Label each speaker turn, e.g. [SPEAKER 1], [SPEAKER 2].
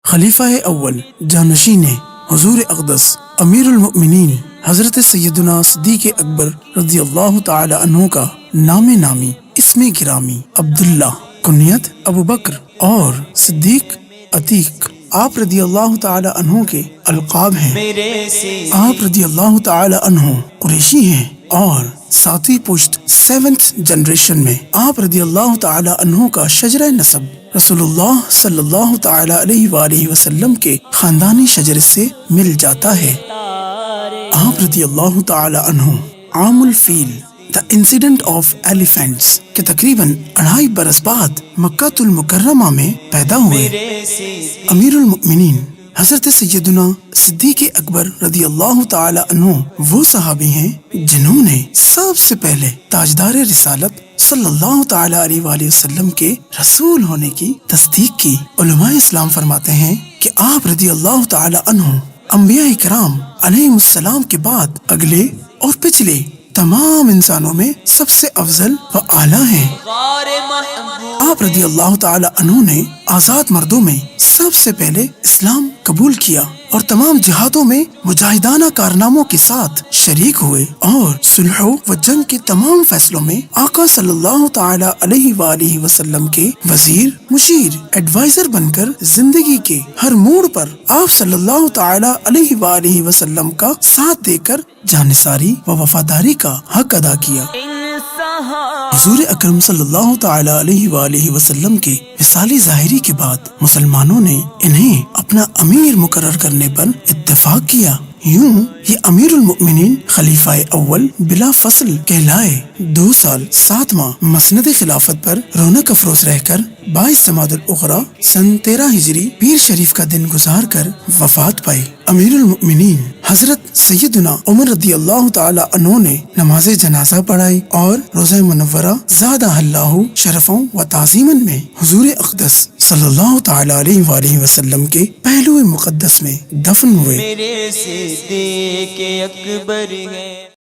[SPEAKER 1] خلیفہ اول جانشین حضور اقدس امیر المؤمنین حضرت سیدنا صدیق اکبر رضی اللہ تعالی عنہ کا نام نامی اسم گرامی عبداللہ، کنیت ابو بکر اور صدیق عتیق آپ رضی اللہ تعالی عنہ کے القاب ہیں۔ آپ رضی اللہ تعالی عنہ قریشی ہیں اور ساتویں پشت 7th جنریشن میں آپ رضی اللہ تعالی عنہ کا شجرہ نسب رسول اللہ صلی اللہ تعالی علیہ وآلہ وسلم کے خاندانی شجرے سے مل جاتا ہے۔ آپ رضی اللہ تعالی عنہ عام الفیل The Incident of Elephants کے تقریباً 2.5 برس بعد مکہ المکرمہ میں پیدا ہوئے۔ امیر المؤمنین حضرت سیدنا صدیق اکبر رضی اللہ تعالی عنہ وہ صحابی ہیں جنہوں نے سب سے پہلے تاجدار رسالت صلی اللہ تعالی علیہ وآلہ وسلم کے رسول ہونے کی تصدیق کی۔ علماء اسلام فرماتے ہیں کہ آپ رضی اللہ تعالی عنہ انبیاء کرام علیہ السلام کے بعد اگلے اور پچھلے تمام انسانوں میں سب سے افضل و اعلیٰ ہیں۔ آپ رضی اللہ تعالی عنہ نے آزاد مردوں میں سب سے پہلے اسلام قبول کیا اور تمام جہادوں میں مجاہدانہ کارناموں کے ساتھ شریک ہوئے اور صلح و جنگ کے تمام فیصلوں میں آقا صلی اللہ تعالی علیہ وآلہ وسلم کے وزیر، مشیر، ایڈوائزر بن کر زندگی کے ہر موڑ پر آپ صلی اللہ تعالی علیہ وآلہ وسلم کا ساتھ دے کر جانثاری و وفاداری کا حق ادا کیا۔ حضور اکرم صلی اللہ تعالی علیہ وآلہ وسلم کے وصال ظاہری کے بعد مسلمانوں نے انہیں اپنا امیر مقرر کرنے پر اتفاق کیا۔ یوں یہ امیر المؤمنین خلیفہ اول بلا فصل کہلائے۔ 2 سال 7 ماہ مسند خلافت پر رونق افروز رہ کر 22 جمادی الاخری سن 13 ہجری پیر شریف کا دن گزار کر وفات پائی۔ امیر المؤمنین حضرت سیدنا عمر رضی اللہ تعالی عنہ نے نماز جنازہ پڑھائی اور روضہ منورہ زادہ اللہ شرفوں و تعظیماً میں حضور اقدس صلی اللہ تعالی علیہ وآلہ وسلم کے پہلو مقدس میں دفن ہوئے۔